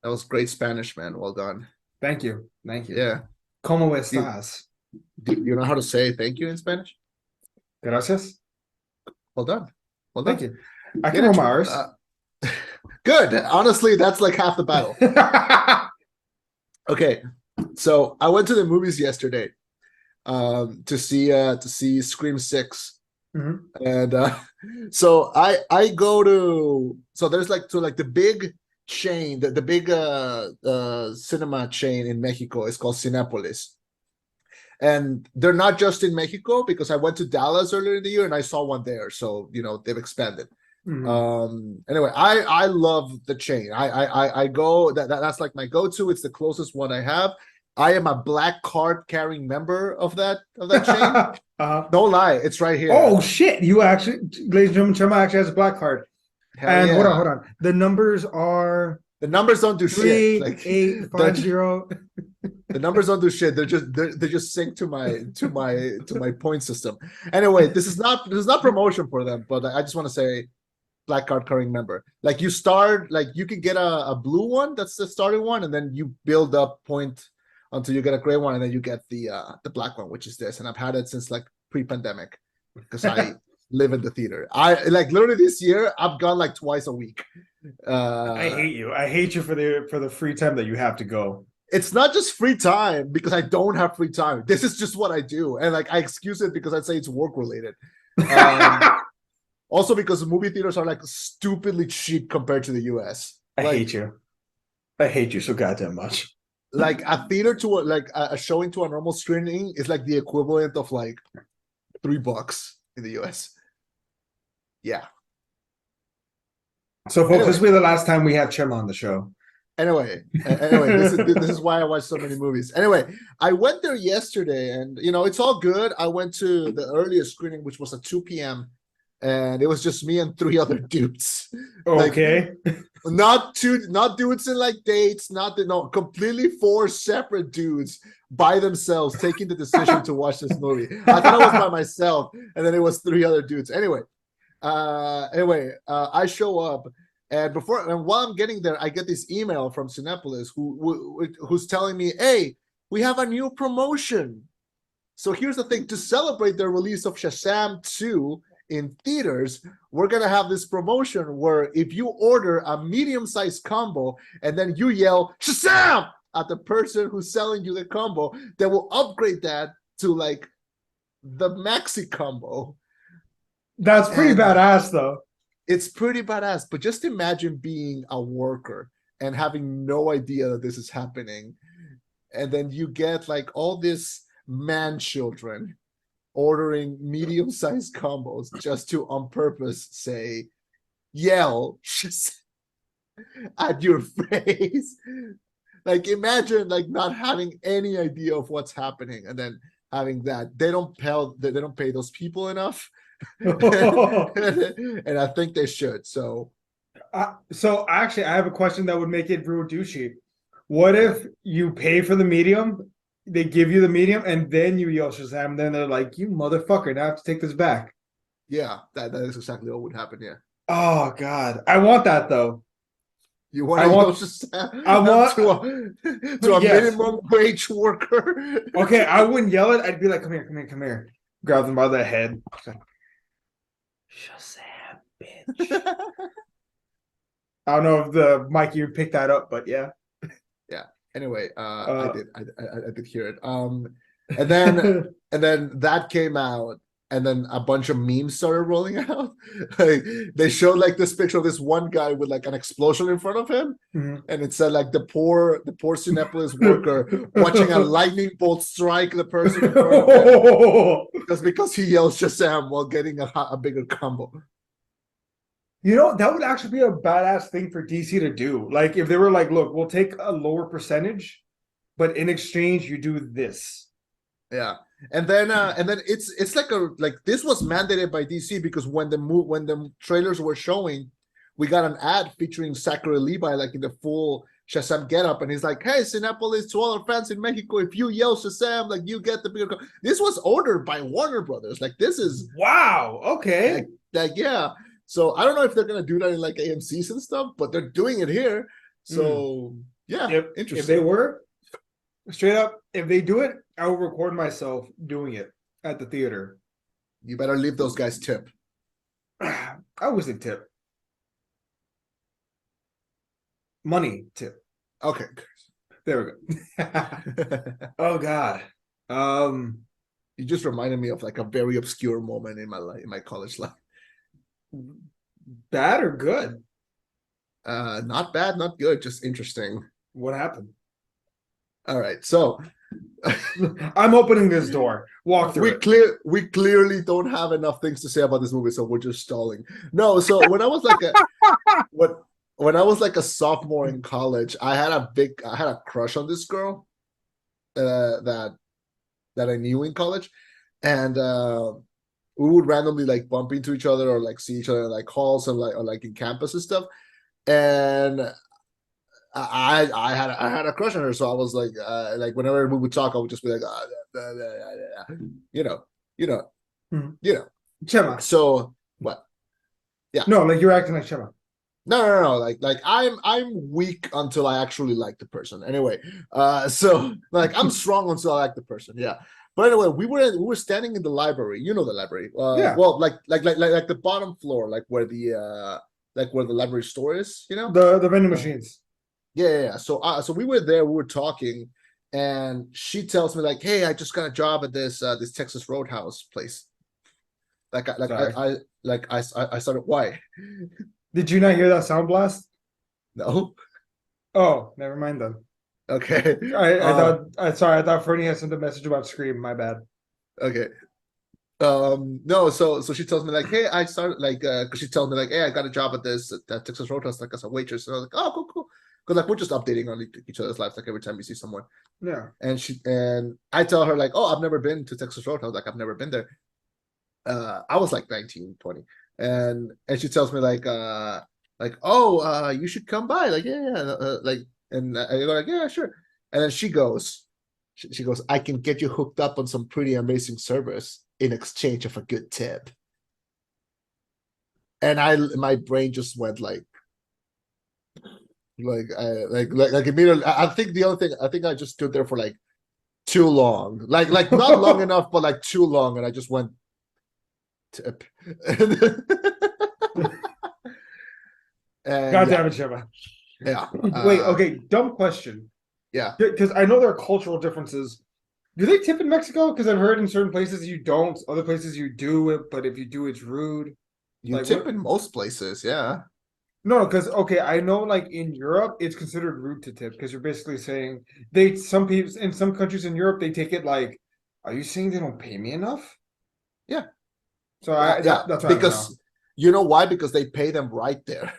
That was great Spanish, man. Well done. Thank you. Thank you. Yeah. ¿Cómo Do estás? do you know how to say thank you in Spanish? Gracias. Well done. Well Thank done. you. I can Bien roll hecho. my R's. Good. Honestly, that's like half the battle. Okay. So I went to the movies yesterday to see Scream 6. Mhm. And so I go to so there's like the big chain, the big cinema chain in Mexico is called Cinépolis. And they're not just in Mexico because I went to Dallas earlier in the year and I saw one there. So, they've expanded. Mhm. Anyway, I love the chain. I go that's like my go-to. It's the closest one I have. I am a black card carrying member of that chain. Uh-huh. No lie, it's right here. Oh shit! You actually, ladies and gentlemen, Chema actually has a black card. Hell And hold on, yeah. hold on. The numbers are The numbers don't do shit. three, Like eight, the five, zero. the numbers don't do shit. They're just synced to my point system. Anyway, this is not promotion for them, but I just want to say black card carrying member. Like you can get a blue one, that's the starting one, and then you build up point until you get a gray one, and then you get the black one, which is this. And I've had it since like pre-pandemic because I live in the theater. I like literally this year I've gone like twice a week. I Uh hate you. I hate you for the free time that you have to go. it's not just free time because I don't have free time. This is just what I do. And like I excuse it because I say it's work related. Um I Also because movie theaters are like stupidly cheap compared to the US. hate you. I hate you so goddamn much. Like a theater to a showing to a normal screening is like the equivalent of like $3 in the US. Yeah. So, folks, this Anyway, will be the last time we have Chema on the show. anyway, this is why I watch so many movies. Anyway, I went there yesterday, and it's all good. I went to the earliest screening, which was at 2 p.m., and it was just me and three other dudes. Like Okay. not dudes in like dates, no, completely four separate dudes by themselves taking the decision to watch this movie. I thought I was by myself, and then it was three other dudes. I show up, and while I'm getting there, I get this email from Cinepolis who's telling me, "Hey, we have a new promotion. So here's the thing: to celebrate the release of Shazam 2 in theaters, we're gonna have this promotion where if you order a medium-sized combo and then you yell Shazam at the person who's selling you the combo, they will upgrade that to like the maxi combo." That's pretty And badass, though. it's pretty badass. But just imagine being a worker and having no idea that this is happening, and then you get like all this man children ordering medium-sized combos just to on purpose say yell at your face. Like imagine like not having any idea of what's happening and then having that. They don't pay those people enough. And I think they should. So So actually, I have a question that would make it real douchey. What yeah. if you pay for the medium, they give you the medium, and then you yell Shazam? Then they're like, "You motherfucker! Now I have to take this back." Yeah, that is exactly what would happen. Yeah. Oh God, I want that though. You want I to yell want, I Shazam want, to a yes. minimum wage worker? Okay, I wouldn't yell it. I'd be like, "Come here, come here, come here." Grab them by the head. Shazam, bitch. I don't know if the Mikey would pick that up, but yeah. Yeah. Anyway, I Uh, did. I did hear it. And then and then that came out, and then a bunch of memes started rolling out. Like they showed like this picture of this one guy with like an explosion in front of him, mhm. and it said like the poor Cinepolis worker watching a lightning bolt strike the person in front of him just because he yells Shazam while getting a bigger combo. You know, that would actually be a badass thing for DC to do. Like if they were like, look, we'll take a lower percentage, but in exchange, you do this. Yeah. And then it's like this was mandated by DC because when the trailers were showing, we got an ad featuring Zachary Levi like in the full Shazam getup, and he's like, "Hey, Cinepolis, to all our fans in Mexico, if you yell Shazam, like you get the bigger." This was ordered by Warner Brothers. Like this is Wow. Okay. like yeah. So I don't know if they're gonna do that in like AMC's and stuff, but they're doing it here. So yeah, If interesting. they were straight up, if they do it, I will record myself doing it at the theater. You better leave those guys tip. I always say tip. Money tip. Okay. There we go. Oh God. You just reminded me of like a very obscure moment in my life, in my college life. Bad or good? Not bad, not good, just interesting. What happened? All right, so I'm opening this door. Walk through it. we clearly don't have enough things to say about this movie, so we're just stalling. No, so when I was like when I was like a sophomore in college, I had a crush on this girl that I knew in college, and we would randomly like bump into each other or like see each other in like halls and like or like in campus and stuff. And I had a crush on her, so I was like whenever we would talk, I would just be like, you know, you know, Mhm. you know. Chema. So what? Yeah. No, like you're acting like Chema. No. Like I'm weak until I actually like the person. Anyway, so like I'm strong until I like the person. Yeah. But anyway, we were standing in the library. You know the library. Yeah. Well, like the bottom floor, like where the library store is. You know. The vending machines. Yeah. So we were there. We were talking, and she tells me like, "Hey, I just got a job at this Texas Roadhouse place." I started. Why? Did you not hear that sound blast? No. Oh, never mind then. Okay. I thought Fernie had sent a message about Scream. My bad. Okay. No, so she tells me like, hey, I started like because she tells me like, hey, I got a job at that Texas Roadhouse like as a waitress. And I was like, oh, cool. Because like we're just updating on each other's lives like every time we see someone. Yeah. And I tell her like, oh, I've never been to Texas Roadhouse, like I've never been there. I was like 19, 20. And she tells me like oh you should come by, like like, and I go like, yeah, sure. And then she goes, I can get you hooked up on some pretty amazing service in exchange of a good tip. And my brain just went like immediately. I think the only thing, I think I just stood there for like too long, like not long enough, but like too long, and I just went tip. God damn it, Chema. Yeah. Wait, okay, dumb question. Yeah. Because I know there are cultural differences. Do they tip in Mexico? Because I've heard in certain places you don't, other places you do, but if you do, it's rude. You like, tip in most places, yeah. No, because okay, I know like in Europe it's considered rude to tip because you're basically saying some people in some countries in Europe they take it like, are you saying they don't pay me enough? Yeah. So that's why because you know why? Because they pay them right there.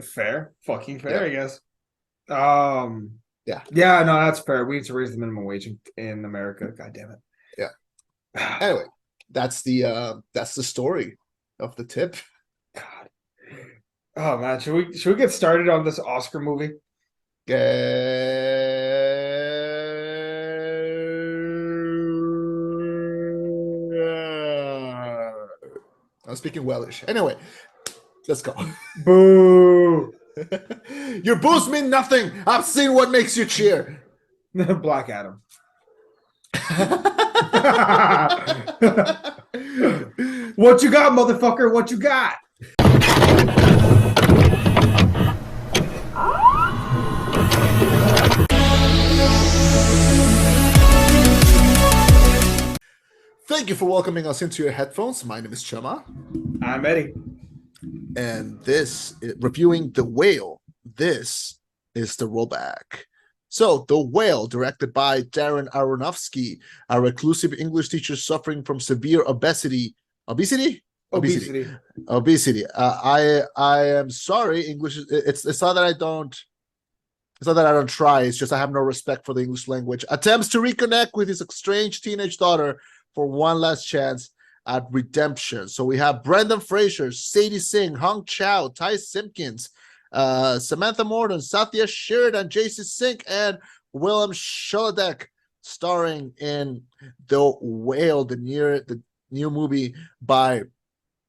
Fair, fucking fair, Yeah. I guess. Yeah. Yeah, no, that's fair. We need to raise the minimum wage in America. God damn it. Yeah. Anyway, that's the story of the tip. God. Oh man, should we get started on this Oscar movie? I'm speaking Welsh. Anyway, let's go. Boo. Your boos mean nothing. I've seen what makes you cheer. Black Adam. What you got, motherfucker? What you got? Thank you for welcoming us into your headphones. My name is Chema. I'm Eddie. And this is reviewing The Whale. This is the rollback. So, The Whale, directed by Darren Aronofsky, a reclusive English teacher suffering from severe obesity. Obesity. I am sorry, English. It's not that I don't. It's not that I don't try. It's just I have no respect for the English language. Attempts to reconnect with his estranged teenage daughter for one last chance at redemption. So we have Brandon Frasier, Sadie Singh, Hong Chow, Ty Simpkins, Samantha Morton, Satya Sheridan, JC Sink, and Willem Sholodek, starring in The Whale, the new movie by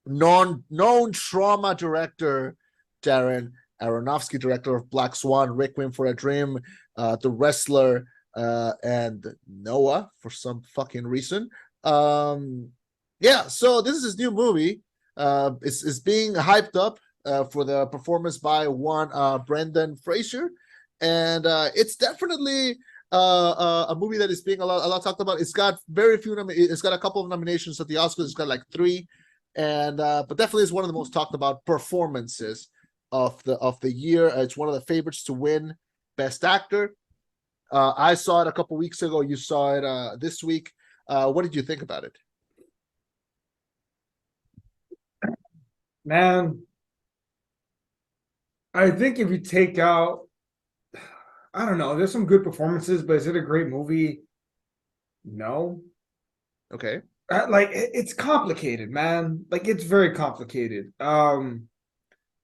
known trauma director Darren Aronofsky, director of Black Swan, Requiem for a Dream, The Wrestler, and Noah for some fucking reason. Yeah, so this is his new movie. It's being hyped up for the performance by one Brandon Frasier, and it's definitely a movie that is being a lot talked about. It's got very few. It's got a couple of nominations at the Oscars. It's got like 3, and but definitely is one of the most talked about performances of the year. It's one of the favorites to win Best Actor. I saw it a couple weeks ago. You saw it this week. What did you think about it? Man, I think if you take out, I don't know, there's some good performances, but is it a great movie? No. Okay. Like it's complicated, man. Like it's very complicated.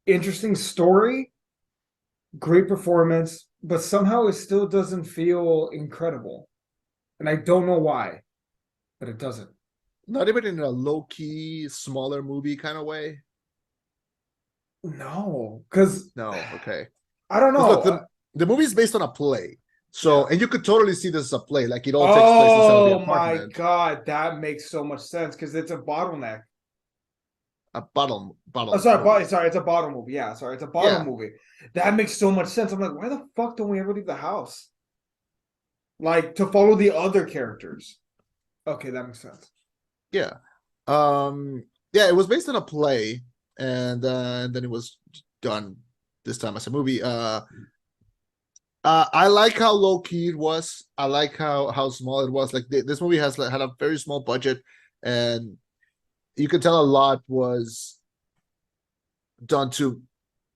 Interesting story, great performance, but somehow it still doesn't feel incredible. And I don't know why, but it doesn't. Not even in a low-key, smaller movie kind of way. No, because No, okay. I don't Because know. look, the movie is based on a play. So, Yeah. and you could totally see this as a play, like it all takes place inside of the Oh my apartment. God, that makes so much sense because it's a bottleneck. A bottle Oh, movie. sorry, it's a bottle movie. Yeah, sorry, it's a bottle Yeah, movie. That makes so much sense. I'm like, why the fuck don't we ever leave the house? Like to follow the other characters. Okay, that makes sense. yeah. Yeah, it was based on a play, and then it was done this time as a movie. I like how low key it was. I like how small it was. Like this movie has had a very small budget, and you can tell a lot was done to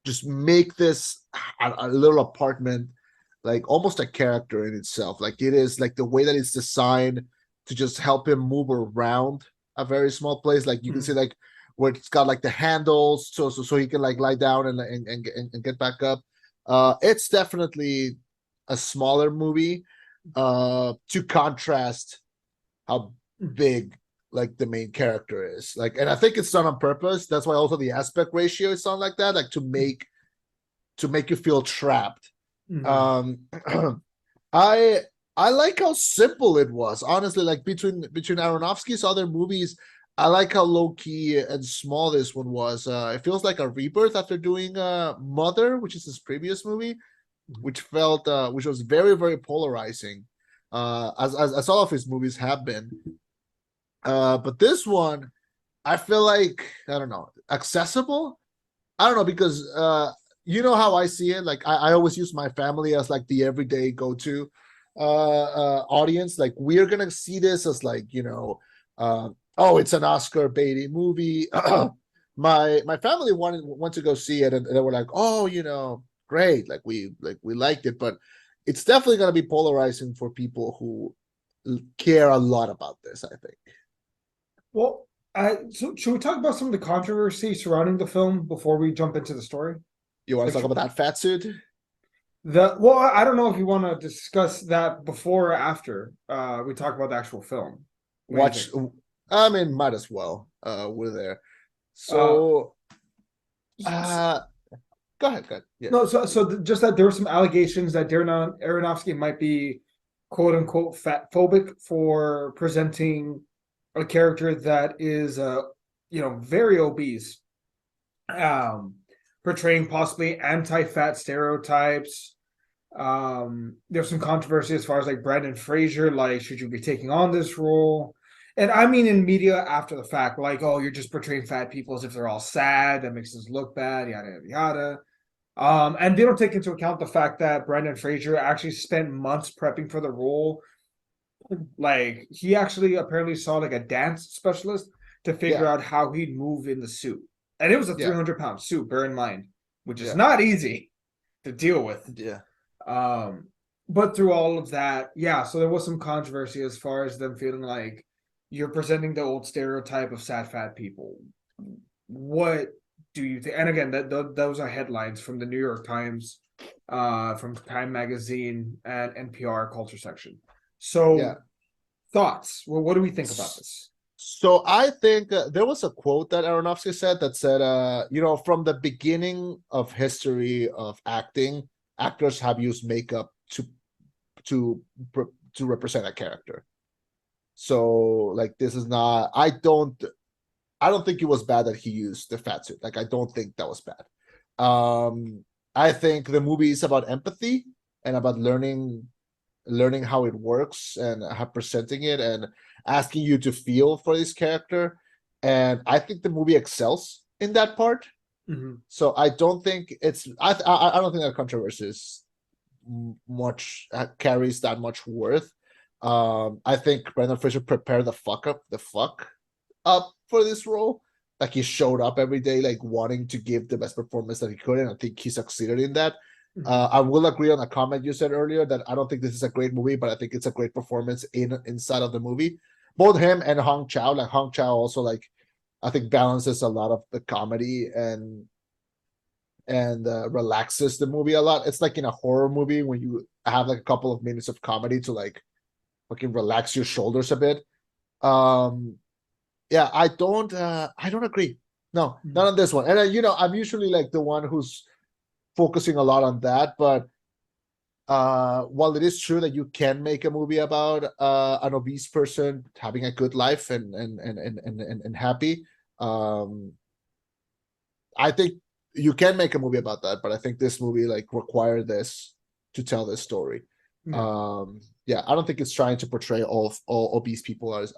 just make this a little apartment like almost a character in itself. Like it is like the way that it's designed to just help him move around a very small place. Like you can see like where it's got like the handles so he can like lie down and get back up. It's definitely a smaller movie to contrast how big like the main character is. Like, and I think it's done on purpose. That's why also the aspect ratio is done like that, like to make you feel trapped. Mhm. I I like how simple it was. Honestly, like between Aronofsky's other movies, I like how low key and small this one was. It feels like a rebirth after doing Mother, which is his previous movie, which was very polarizing. As all of his movies have been. But this one, I feel like I don't know, accessible. I don't know because you know how I see it. Like I always use my family as like the everyday go-to audience. Like we're gonna see this as like oh, it's an Oscar baiting movie. My family went to go see it, and they were like, oh, great, like we liked it, but it's definitely gonna be polarizing for people who care a lot about this. I think. Well, so should we talk about some of the controversy surrounding the film before we jump into the story? You want to Like talk about that fat suit? I don't know if you want to discuss that before or after we talk about the actual film. What do you Watch. think? I mean, might as well. We're there. Uh, So, s- uh, go ahead. Go ahead. Yeah. no, just that there were some allegations that Darren Aronofsky might be quote unquote fat phobic for presenting a character that is very obese, um portraying possibly anti-fat stereotypes. There's some controversy as far as like Brandon Frasier, like should you be taking on this role? And I mean in media after the fact, like, oh, you're just portraying fat people as if they're all sad, that makes us look bad, yada yada yada. And they don't take into account the fact that Brandon Fraser actually spent months prepping for the role. Like he actually apparently saw like a dance specialist to figure Yeah. out how he'd move in the suit. And it was a Yeah. 300-pound suit, bear in mind, which is Yeah. not easy to deal with. Yeah. Um, but through all of that, yeah, so there was some controversy as far as them feeling like you're presenting the old stereotype of sad fat people. What do you think? And again, those are headlines from the New York Times, from Time Magazine and NPR Culture section. Yeah. So thoughts? Well, what do we think about this? So I think there was a quote that Aronofsky said that said, from the beginning of history of acting, actors have used makeup to to represent a character. So like this is not. I don't think it was bad that he used the fat suit. Like I don't think that was bad. I think the movie is about empathy and about learning how it works and how presenting it and asking you to feel for this character. And I think the movie excels in that part. So I don't think I don't think that controversy is much carries that much worth. I think Brandon Fraser prepared the fuck up for this role. Like he showed up every day, like wanting to give the best performance that he could, and I think he succeeded in that. I will agree on a comment you said earlier that I don't think this is a great movie, but I think it's a great performance inside of the movie. Both him and Hong Chow, like Hong Chow also like I think balances a lot of the comedy and relaxes the movie a lot. It's like in a horror movie when you have like a couple of minutes of comedy to like fucking relax your shoulders a bit. Yeah, I don't agree. No, not on this one. And I'm usually like the one who's focusing a lot on that, but while it is true that you can make a movie about an obese person having a good life and happy, I think you can make a movie about that, but I think this movie like required this to tell this story. Yeah, I don't think it's trying to portray all obese people as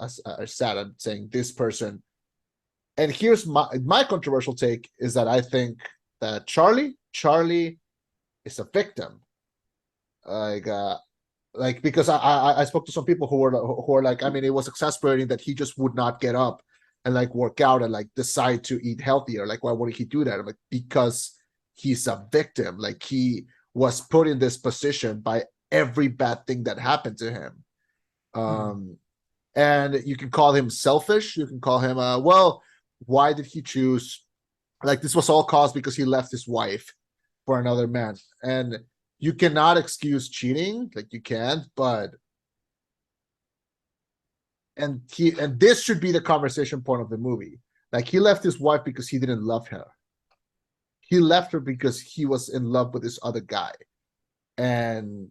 sad. I'm saying this person. And here's my controversial take is that I think that Charlie is a victim. Like because I spoke to some people who were like, I mean, it was exasperating that he just would not get up and like work out and like decide to eat healthier. Like, why would he do that? I'm like, because he's a victim. Like he was put in this position by every bad thing that happened to him. And you can call him selfish. You can call him, well, why did he choose? Like this was all caused because he left his wife for another man. And you cannot excuse cheating, like you can't, but and this should be the conversation point of the movie. Like he left his wife because he didn't love her. He left her because he was in love with this other guy. And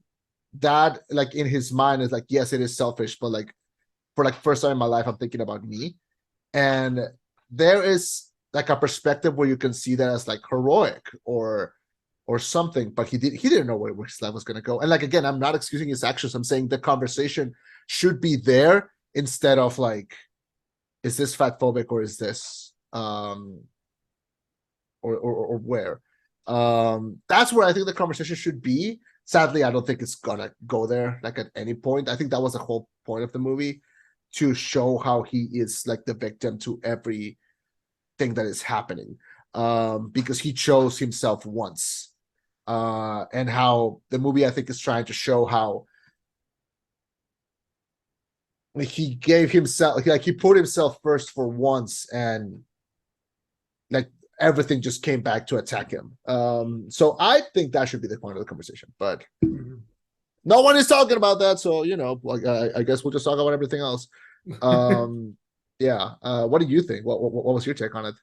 that like in his mind is like, yes, it is selfish, but like for like first time in my life, I'm thinking about me. And there is like a perspective where you can see that as like heroic or something, but he didn't know where his life was going to go. And like again, I'm not excusing his actions. I'm saying the conversation should be there instead of like, is this fat phobic or is this or where? That's where I think the conversation should be. Sadly, I don't think it's gonna go there like at any point. I think that was the whole point of the movie, to show how he is like the victim to everything that is happening, because he chose himself once. And how the movie I think is trying to show how like he gave himself, like he put himself first for once, and like everything just came back to attack him. So I think that should be the point of the conversation, but no one is talking about that. So like I guess we'll just talk about everything else. Yeah. What do you think? What was your take on it?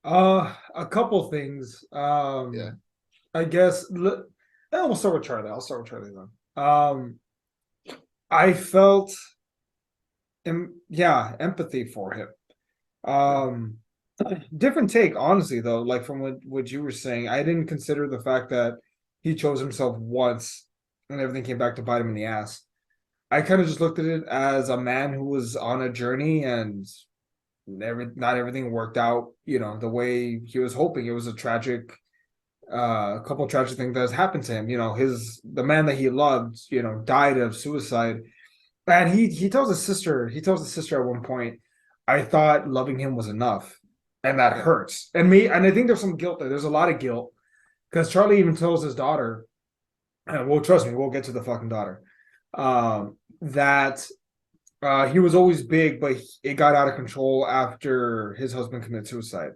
A couple things. Yeah. I guess we'll start with Charlie. I'll start with Charlie then. I felt empathy for him. Different take, honestly, though, like from what you were saying. I didn't consider the fact that he chose himself once and everything came back to bite him in the ass. I kind of just looked at it as a man who was on a journey and not everything worked out, the way he was hoping. It was a tragic couple of tragic things that has happened to him. The man that he loved, died of suicide. And he tells his sister at one point, I thought loving him was enough. And that hurts. And I think there's some guilt there. There's a lot of guilt. Because Charlie even tells his daughter, well, trust me, we'll get to the fucking daughter, that he was always big, but it got out of control after his husband committed suicide.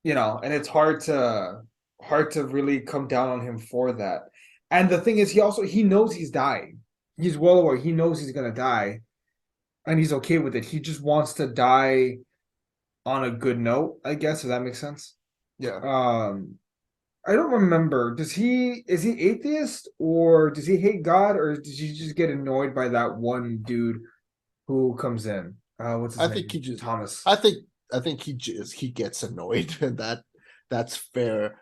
And it's hard to really come down on him for that. And the thing is, he knows he's dying. He's well aware. He knows he's gonna die, and he's okay with it. He just wants to die on a good note, I guess, if that makes sense. Yeah. I don't remember. Is he atheist, or does he hate God, or does he just get annoyed by that one dude who comes in? What's his I name? think he just Thomas. I think he gets annoyed and that's fair.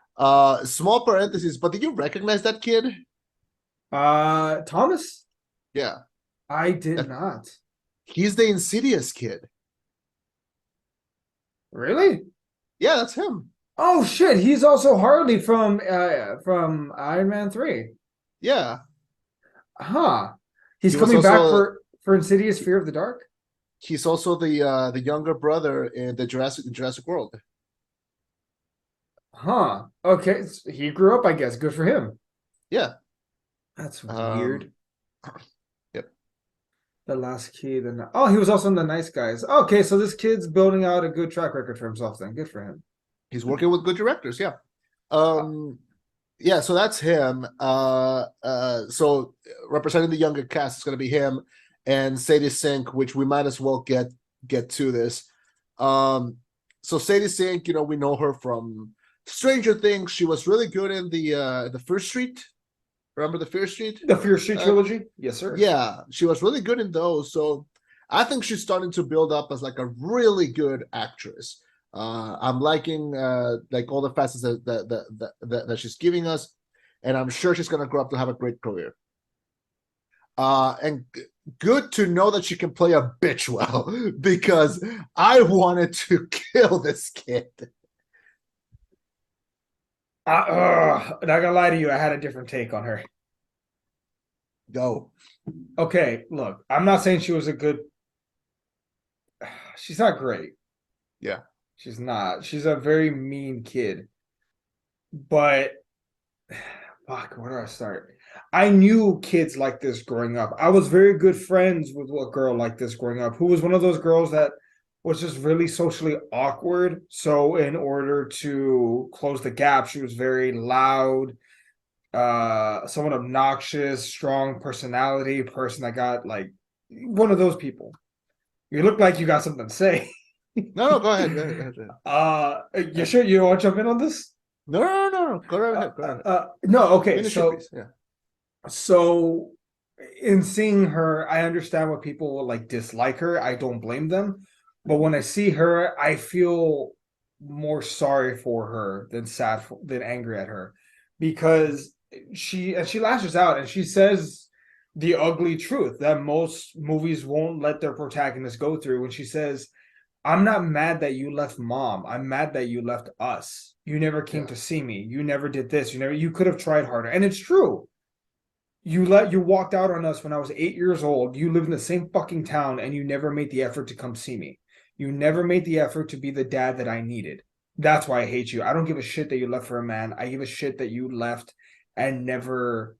Small parentheses, but did you recognize that kid? Thomas? Yeah. I did That, not. he's the Insidious kid. Really? Yeah, that's him. Oh shit, he's also Harley from Iron Man 3. Yeah. Huh. He's He was coming back also for Insidious Fear of the Dark? he's also the younger brother in the Jurassic World. Huh. Okay, he grew up, I guess. Good for him. Yeah. That's Um weird. yep. The last kid, and oh, he was also in the Nice Guys. Okay, so this kid's building out a good track record for himself. Then good for him. He's working with good directors, yeah. Uh, Yeah, so that's him. So representing the younger cast is going to be him and Sadie Sink, which we might as well get to this. So Sadie Sink, we know her from Stranger Things. She was really good in the Fear Street. Remember the Fear Street? the Fear Street Uh, trilogy, yes, sir. yeah, she was really good in those. So I think she's starting to build up as like a really good actress. I'm liking like all the facets that she's giving us, and I'm sure she's gonna grow up to have a great career. And good to know that she can play a bitch well, because I wanted to kill this kid. Not gonna lie to you, I had a different take on her. Go. Okay, look, I'm not saying she was a good. She's not great. Yeah. She's not. She's a very mean kid. But fuck, where do I start? I knew kids like this growing up. I was very good friends with a girl like this growing up, who was one of those girls that was just really socially awkward. So in order to close the gap, she was very loud, somewhat obnoxious, strong personality, person that got like one of those people. You look like you got something to say. No, go ahead. Go ahead. Go ahead. You sure you want to jump in on this? No. Go right ahead. Go right ahead. No, okay. Finish your So, piece. Yeah. so in seeing her, I understand what people will like dislike her. I don't blame them. But when I see her, I feel more sorry for her than than angry at her, because she lashes out and she says the ugly truth that most movies won't let their protagonist go through. When she says, I'm not mad that you left mom. I'm mad that you left us. You never came Yeah. to see me. You never did this. You could have tried harder. And it's true. You walked out on us when I was 8 years old. You live in the same fucking town and you never made the effort to come see me. You never made the effort to be the dad that I needed. That's why I hate you. I don't give a shit that you left for a man. I give a shit that you left and never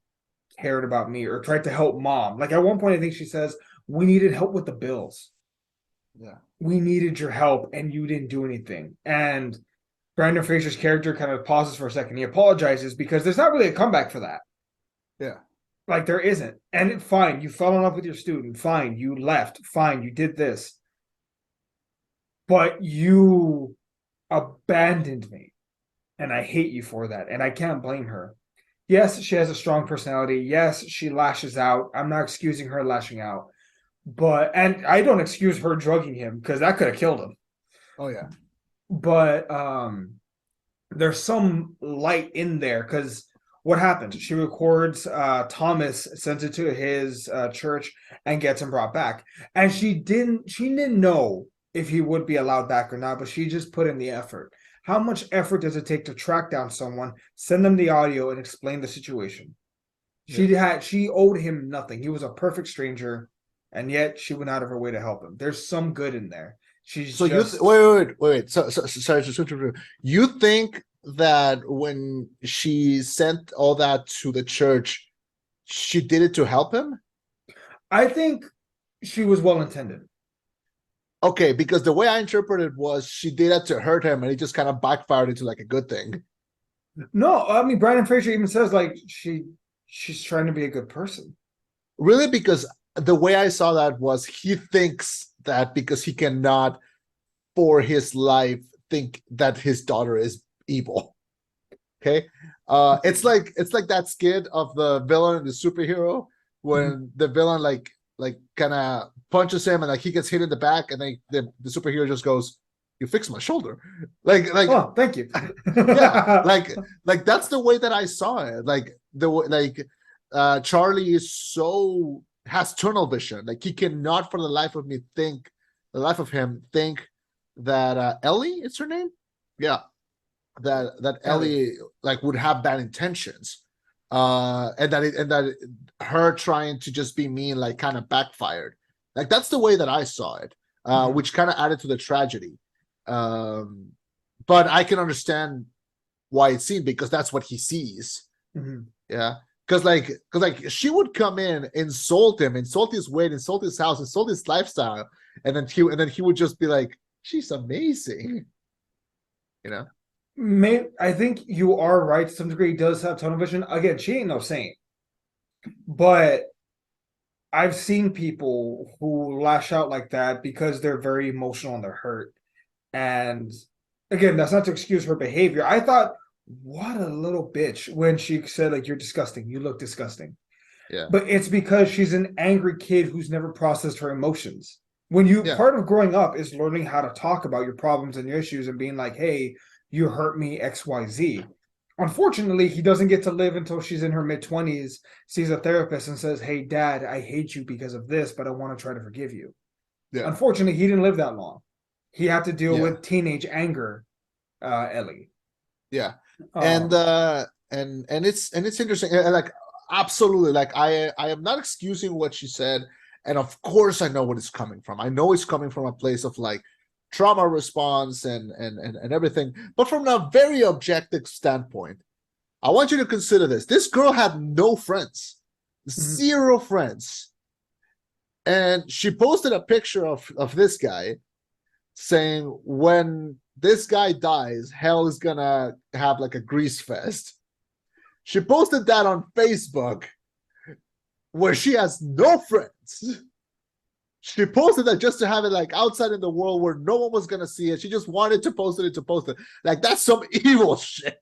cared about me or tried to help mom. Like at one point, I think she says, we needed help with the bills. Yeah. We needed your help and you didn't do anything. And Brandon Frasier's character kind of pauses for a second. He apologizes because there's not really a comeback for that. Yeah. Like there isn't. And fine, you fell in love with your student. Fine, you left. Fine, you did this. But you abandoned me. And I hate you for that. And I can't blame her. Yes, she has a strong personality. Yes, she lashes out. I'm not excusing her lashing out. And I don't excuse her drugging him because that could have killed him. Oh yeah. But there's some light in there because what happens? She records Thomas, sends it to his church, and gets him brought back. And she didn't know if he would be allowed back or not, but she just put in the effort. How much effort does it take to track down someone, send them the audio, and explain the situation? She owed him nothing. He was a perfect stranger, and yet she went out of her way to help him. There's some good in there. She's So just wait. So sorry to interrupt. You think that when she sent all that to the church, she did it to help him? I think she was well intended. Okay, because the way I interpreted was she did it to hurt him, and it just kind of backfired into like a good thing. No, I mean Brandon Fraser even says like she's trying to be a good person. Really, because the way I saw that was he thinks that because he cannot for his life think that his daughter is evil. Okay. It's like that skit of the villain and the superhero when the villain like kind of punches him and like he gets hit in the back and then the superhero just goes, "You fixed my shoulder." Like Oh, thank you. yeah, like that's the way that I saw it. Like Charlie is so has tunnel vision. Like he cannot for the life of him think that Ellie, it's her name? Yeah. That Ellie like would have bad intentions. And that her trying to just be mean like kind of backfired. Like that's the way that I saw it. Which kind of added to the tragedy. But I can understand why it's seen because that's what he sees. Yeah. Because like she would come in, insult him, insult his weight, insult his house, insult his lifestyle, and then he would just be like, "She's amazing," you know. I think you are right to some degree. He does have tunnel vision. Again, she ain't no saint, but I've seen people who lash out like that because they're very emotional and they're hurt. And again, that's not to excuse her behavior. I thought, what a little bitch when she said, like, "You're disgusting. You look disgusting." Yeah. But it's because she's an angry kid who's never processed her emotions. Yeah. Part of growing up is learning how to talk about your problems and your issues and being like, "Hey, you hurt me, XYZ." Unfortunately, he doesn't get to live until she's in her mid-20s, sees a therapist and says, "Hey, Dad, I hate you because of this, but I want to try to forgive you." Yeah. Unfortunately, he didn't live that long. He had to deal Yeah. with teenage anger, Ellie. Yeah. And it's interesting. And like absolutely, like I am not excusing what she said. And of course I know what it's coming from. I know it's coming from a place of like trauma response and everything. But from a very objective standpoint, I want you to consider this. This girl had no friends, zero friends. And she posted a picture of this guy saying, when this guy dies, hell is gonna have like a grease fest. She posted that on Facebook where she has no friends. She posted that just to have it like outside in the world where no one was gonna see it. She just wanted to post it. Like that's some evil shit.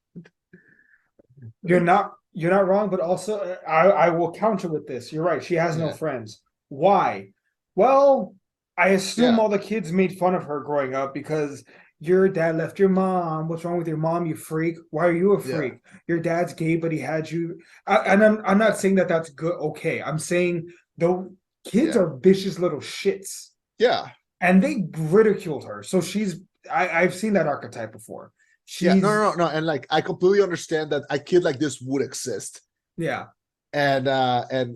You're not wrong, but also I will counter with this. You're right. She has no friends. Why? Well, I assume all the kids made fun of her growing up because your dad left your mom. What's wrong with your mom, you freak? Why are you a freak? Your dad's gay, but he had you. And I'm not saying that that's good. Okay, I'm saying the kids are vicious little shits. Yeah, and they ridiculed her. So I've seen that archetype before. No, and like I completely understand that a kid like this would exist. Yeah, and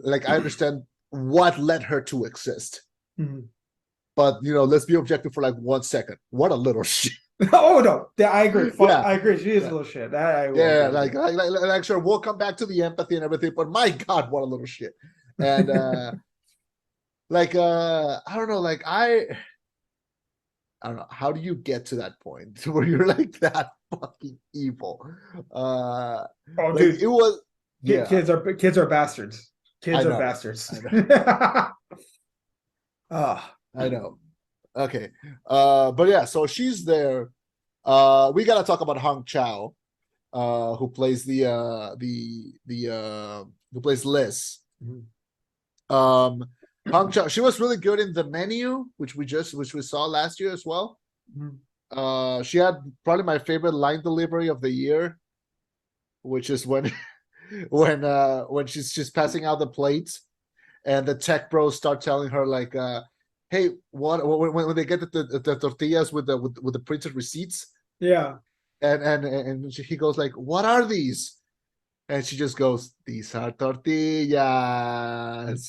like I understand what led her to exist. But let's be objective for like 1 second. What a little shit. Oh no, I agree. I agree. She is a little shit. Like sure, we'll come back to the empathy and everything. But my God, what a little shit. And like I don't know. Like I don't know. How do you get to that point where you're like that fucking evil? Dude, it was. Kids are bastards. Kids are bastards. I know. Okay. But yeah, so she's there. We gotta talk about Hong Chao, who plays who plays Liz. Hong Chao, she was really good in The Menu, which we saw last year as well. She had probably my favorite line delivery of the year, which is when she's passing out the plates and the tech bros start telling her like hey, when they get the tortillas with the printed receipts, and he goes like, "What are these?" And she just goes, "These are tortillas."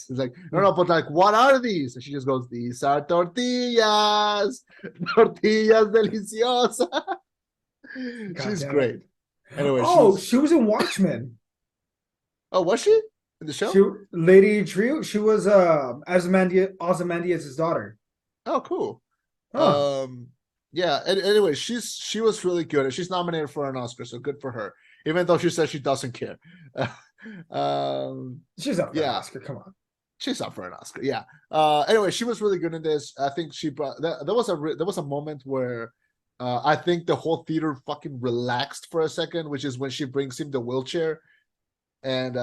It's like, no, but like, what are these? And she just goes, "These are tortillas, tortillas deliciosas." She's great. Anyway, she was in Watchmen. Oh, was she in the show? Lady Trio. She was Ozymandias' daughter. Oh, cool. Yeah. Anyway, she was really good, and she's nominated for an Oscar, so good for her. Even though she says she doesn't care. She's up for an Oscar. Come on. She's up for an Oscar. Yeah. Anyway, she was really good in this. I think she brought there was a moment where I think the whole theater fucking relaxed for a second, which is when she brings him the wheelchair and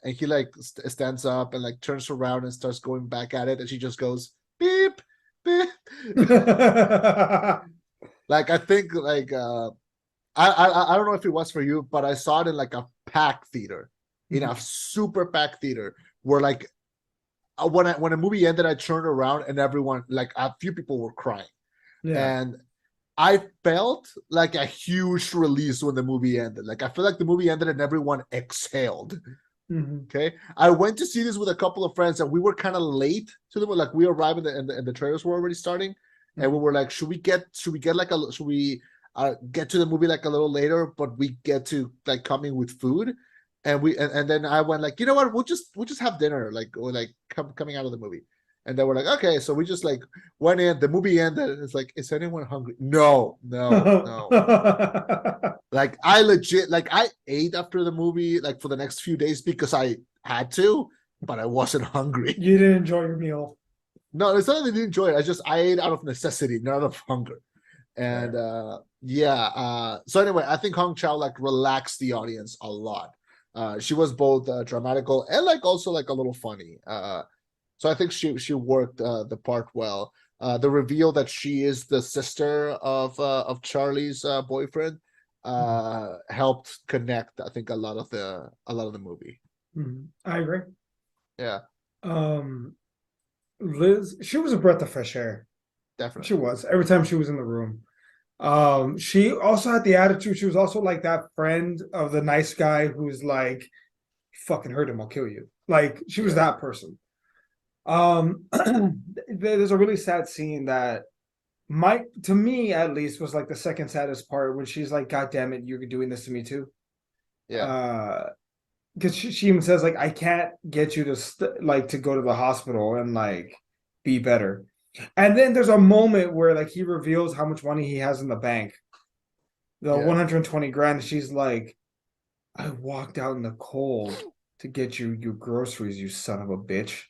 he like stands up and like turns around and starts going back at it, and she just goes beep beep. Like I think like I don't know if it was for you, but I saw it in like a packed theater, in a super packed theater where like when a movie ended, I turned around and everyone, like a few people were crying. Yeah. And I felt like a huge release when the movie ended. Like I feel like the movie ended and everyone exhaled. Okay. I went to see this with a couple of friends and we were kind of late to the, like we arrived and the trailers were already starting. And we were like, should we get like should we get to the movie like a little later, but we get to like coming with food. And then I went like, you know what, we'll just have dinner, like, or like coming out of the movie. And then we're like, okay, so we just like went in, the movie ended. It's like, is anyone hungry? No. Like I legit, like I ate after the movie, like for the next few days because I had to, but I wasn't hungry. You didn't enjoy your meal. No, it's not that I didn't enjoy it. I ate out of necessity, not out of hunger. And so anyway, I think Hong Chow like relaxed the audience a lot. She was both dramatical and like also like a little funny. So I think she worked the part well. The reveal that she is the sister of Charlie's boyfriend helped connect, I think, a lot of the movie. I agree. Yeah. Liz, she was a breath of fresh air. Definitely. She was every time she was in the room. She also had the attitude. She was also like that friend of the nice guy who's like, fucking hurt him, I'll kill you. Like she was that person. There's a really sad scene that to me at least was like the second saddest part when she's like, God damn it, you're doing this to me too. Yeah. Because she even says like, I can't get you to to go to the hospital and like be better. And then there's a moment where like he reveals how much money he has in the bank, the 120 grand. She's like, I walked out in the cold to get you your groceries, you son of a bitch.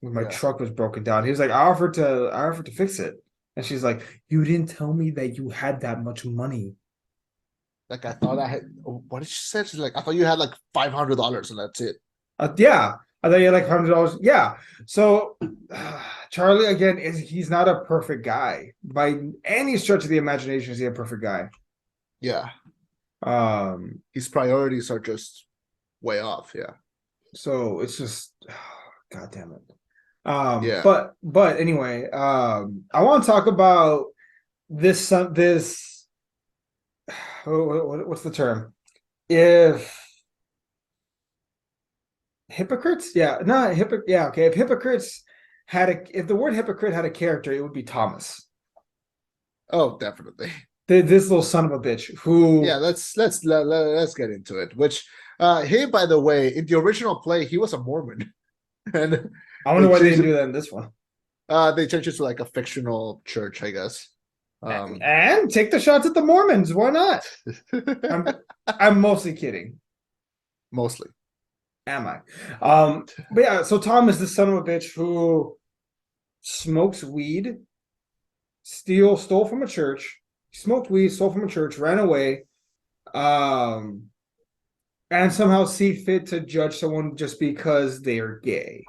When my truck was broken down, he was like, I offered to fix it, and she's like, you didn't tell me that you had that much money. Like I thought I had. What did she say? She's like, I thought you had like $500 and that's it. Yeah, I thought you had like $100. Yeah. So Charlie again he's not a perfect guy by any stretch of the imagination. Is he a perfect guy? Yeah. His priorities are just way off. Yeah. So it's just, God damn it. But anyway, I want to talk about this. What's the term? If hypocrites, yeah, not hypocrite, yeah, okay. If hypocrites if the word hypocrite had a character, it would be Thomas. Oh, definitely. This little son of a bitch who. Yeah, let's get into it. Which he, by the way, in the original play, he was a Mormon, and I wonder why they didn't do that in this one. They changed it to like a fictional church, I guess. And take the shots at the Mormons. Why not? I'm mostly kidding. Mostly. Am I? But yeah, so Tom is the son of a bitch who smokes weed, stole from a church, smoked weed, stole from a church, ran away, and somehow see fit to judge someone just because they are gay.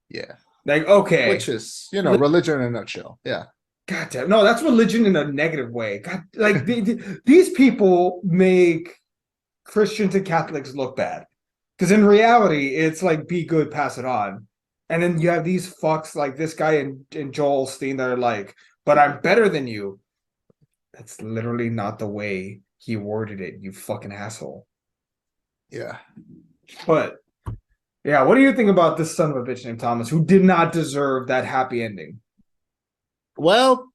Yeah. Like, okay. Which is, religion in a nutshell. Yeah. God damn. No, that's religion in a negative way. God, like these people make Christians and Catholics look bad. Because in reality, it's like, be good, pass it on. And then you have these fucks like this guy and Joel Steen that are like, but I'm better than you. That's literally not the way he worded it, you fucking asshole. Yeah. But, yeah, what do you think about this son of a bitch named Thomas who did not deserve that happy ending? Well,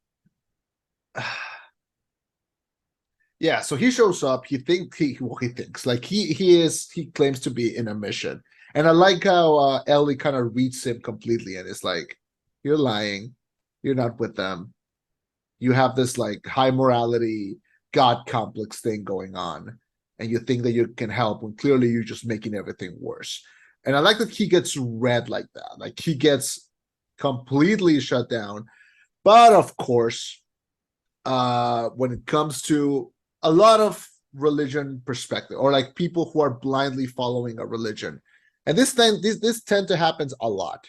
yeah, so he shows up, he thinks like he claims to be in a mission. And I like how Ellie kind of reads him completely and it's like, you're lying, you're not with them. You have this like high morality God complex thing going on, and you think that you can help when clearly you're just making everything worse. And I like that he gets read like that. Like he gets completely shut down. But of course, when it comes to a lot of religion perspective, or like people who are blindly following a religion, and this tend to happens a lot.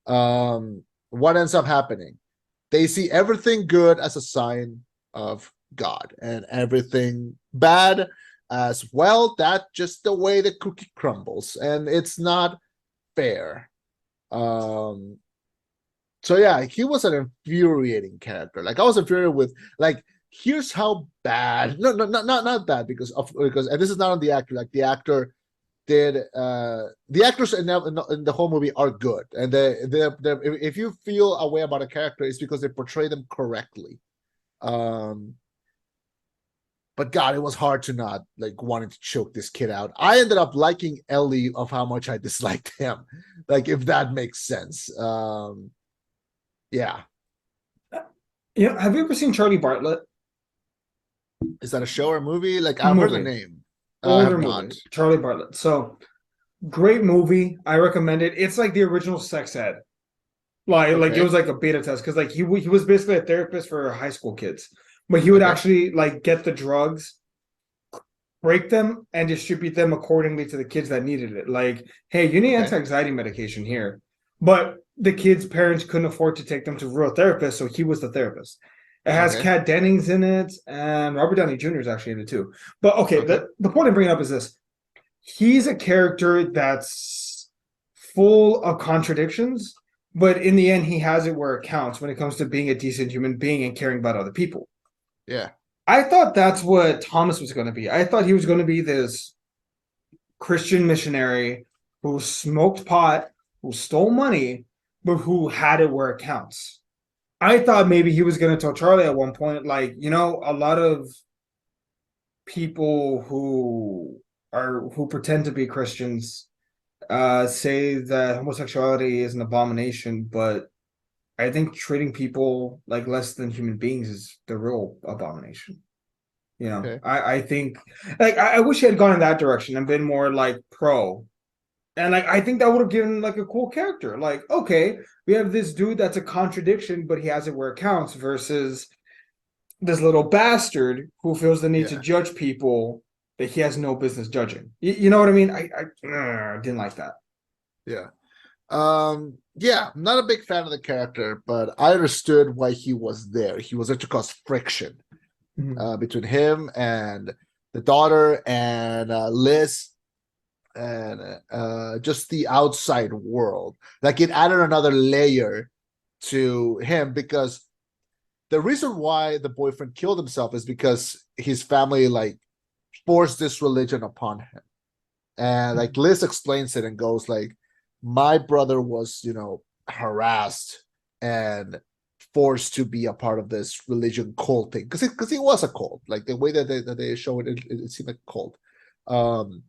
What ends up happening? They see everything good as a sign of God, and everything bad as well. That's just the way the cookie crumbles, and it's not fair. Um, so yeah, he was an infuriating character. Like I was infuriated with like, here's how bad. No, not bad because and this is not on the actor. Like the actor did the actors in the whole movie are good, and they if you feel a way about a character, it's because they portray them correctly. Um, but God, it was hard to not like wanting to choke this kid out. I ended up liking Ellie of how much I disliked him, like if that makes sense. Yeah. Yeah, have you ever seen Charlie Bartlett? Is that a show or a movie? Like I've heard the Movie, name. I older have not. movie, Charlie Bartlett. So great movie. I recommend it. It's like the original Sex Ed. Like it Okay. was like a beta test because like he was basically a therapist for high school kids, but he would Okay. actually like get the drugs, break them, and distribute them accordingly to the kids that needed it. Like, hey, you need Okay. anti-anxiety medication here, but the kids' parents couldn't afford to take them to real therapists, so he was the therapist. It has Okay. Kat Dennings in it, and Robert Downey Jr. is actually in it too. But okay, Okay. the point I'm bringing up is this: he's a character that's full of contradictions, but in the end, he has it where it counts when it comes to being a decent human being and caring about other people. Yeah. I thought that's what Thomas was going to be. I thought he was going to be this Christian missionary who smoked pot, who stole money, but who had it where it counts. I thought maybe he was going to tell Charlie at one point, like, a lot of people who pretend to be Christians say that homosexuality is an abomination, but I think treating people like less than human beings is the real abomination. Okay. I think like I wish he had gone in that direction and been more like pro. And like I think that would have given like a cool character. Like, okay, we have this dude that's a contradiction, but he has it where it counts, versus this little bastard who feels the need to Yeah. judge people that he has no business judging. You know what I mean? I didn't like that. Yeah. Yeah, I'm not a big fan of the character, but I understood why he was there. He was there to cause friction Mhm. between him and the daughter and Liz, and just the outside world. Like it added another layer to him, because the reason why the boyfriend killed himself is because his family like forced this religion upon him. And like Liz explains it and goes like, my brother was, harassed and forced to be a part of this religion cult thing, because he was a cult. Like the way that they show it, it seemed like a cult. Um,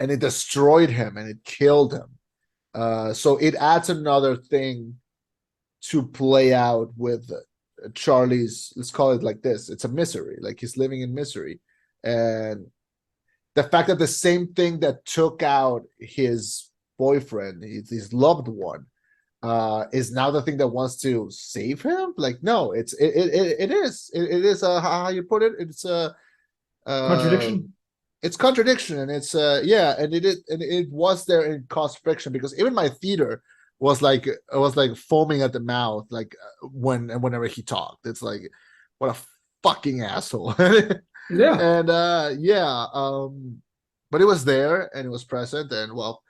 and it destroyed him and it killed him. So it adds another thing to play out with Charlie's. Let's call it like this: it's a misery. Like he's living in misery, and the fact that the same thing that took out his boyfriend, his loved one, is now the thing that wants to save him. Like, no, it is how you put it. Uh, Contradiction. it's contradiction, and it's yeah, and it was there and caused friction, because even my theater was like foaming at the mouth, like whenever he talked. It's like, what a fucking asshole. Yeah. And yeah, but it was there and it was present, and well,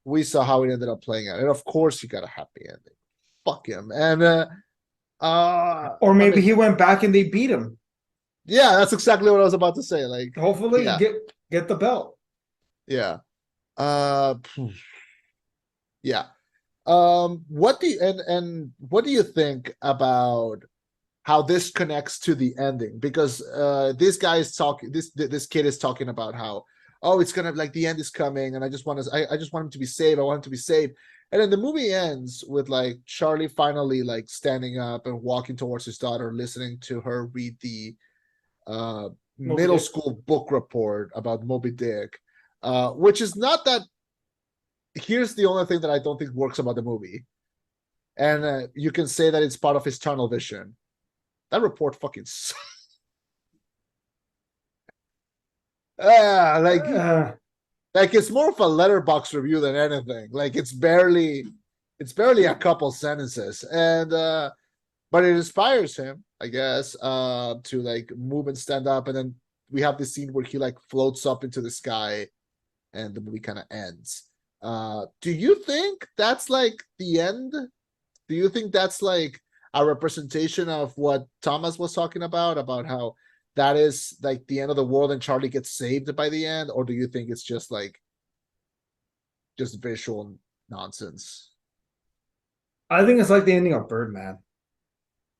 we saw how it ended up playing out, and of course he got a happy ending. Fuck him. And Or I maybe mean, he went back and they beat him. yeah, that's exactly what I was about to say. Like, Hopefully yeah, get the belt. yeah, uh yeah. What do you, and what do you think about how this connects to the ending? Because this guy is talking, this kid is talking about how, oh, it's gonna, like, the end is coming, and I just want him to be saved. I want him to be saved. And then the movie ends with like Charlie finally like standing up and walking towards his daughter, listening to her read the uh Moby middle Dick. school book report about Moby Dick, which is not that here's the only thing that I don't think works about the movie. And you can say that it's part of his tunnel vision. That report fucking sucks. Like it's more of a letterbox review than anything. Like it's barely a couple sentences. And but it inspires him, I guess, to like move and stand up. And then we have this scene where he like floats up into the sky and the movie kind of ends. Do you think that's like the end? Do you think that's like a representation of what Thomas was talking about how that is like the end of the world and Charlie gets saved by the end? Or do you think it's just like just visual nonsense? I think it's like the ending of Birdman.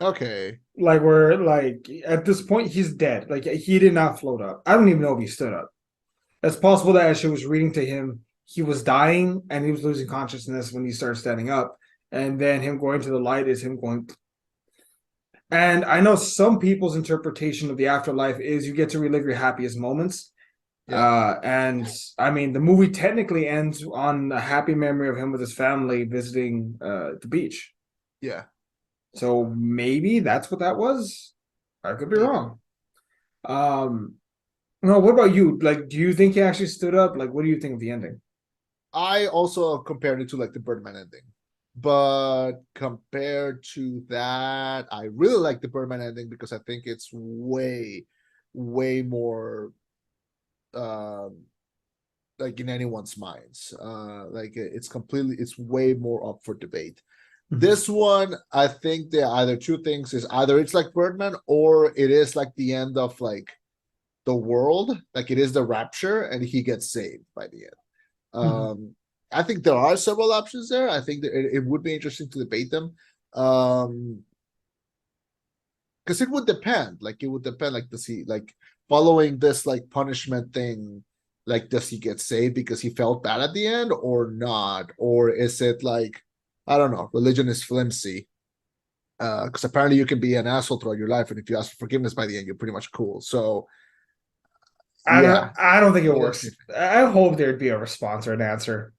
Okay. Like where like at this point he's dead. Like he did not float up. I don't even know if he stood up. It's possible that as she was reading to him, he was dying and he was losing consciousness when he started standing up. And then him going to the light is him going. And I know some people's interpretation of the afterlife is you get to relive your happiest moments. Yeah. And I mean, the movie technically ends on a happy memory of him with his family visiting the beach. Yeah. So maybe that's what that was. I could be wrong. No, what about you? Like, do you think he actually stood up? Like, what do you think of the ending? I also compared it to like the Birdman ending. But compared to that, I really like the Birdman ending because I think it's way more like in anyone's minds. Like it's way more up for debate. Mm-hmm. This one, I think there are either two things: is either it's like Birdman or it is like the end of like the world, like it is the rapture, and he gets saved by the end. Mm-hmm. I think there are several options there. I think that it would be interesting to debate them. Because it would depend. Like it would depend, like, does he like following this like punishment thing, like does he get saved because he felt bad at the end or not? Or is it like, I don't know, religion is flimsy. Because apparently you can be an asshole throughout your life, and if you ask for forgiveness by the end, you're pretty much cool. So I don't think it works. I hope there'd be a response or an answer.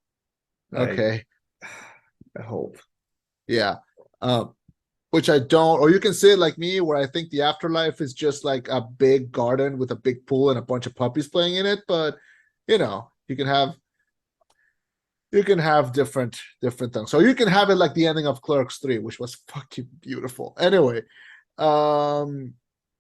Like, okay. I hope. Yeah. Which I don't, or you can say it like me, where I think the afterlife is just like a big garden with a big pool and a bunch of puppies playing in it. But you know, you can have different things. So you can have it like the ending of Clerks 3, which was fucking beautiful. Anyway,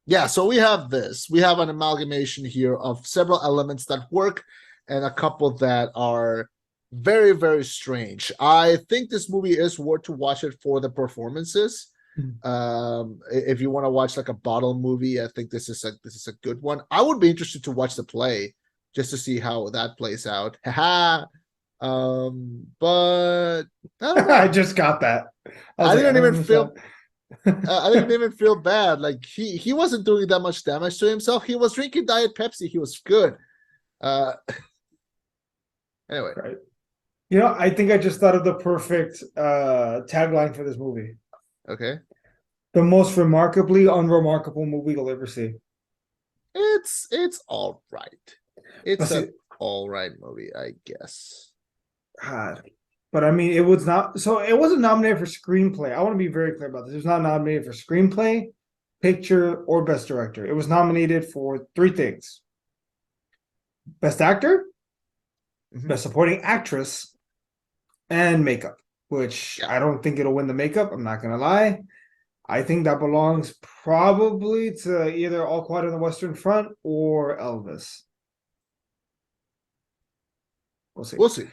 yeah, so we have this. We have an amalgamation here of several elements that work and a couple that are very, very strange. I think this movie is worth to watch it for the performances. If you want to watch like a bottle movie, I think this is a good one. I would be interested to watch the play just to see how that plays out. But I don't know. I just got that. I didn't even feel I didn't even feel bad. Like he wasn't doing that much damage to himself. He was drinking Diet Pepsi. He was good. Anyway. Right. You know, I think I just thought of the perfect tagline for this movie. Okay. The most remarkably unremarkable movie you'll ever see. It's all right. It's an all right movie, I guess. But I mean, it was not. So it wasn't nominated for screenplay. I want to be very clear about this. It was not nominated for screenplay, picture, or best director. It was nominated for 3 things: best actor, best supporting actress, and makeup. Which I don't think it'll win the makeup. I'm not gonna lie. I think that belongs probably to either All Quiet on the Western Front or Elvis. We'll see. We'll see.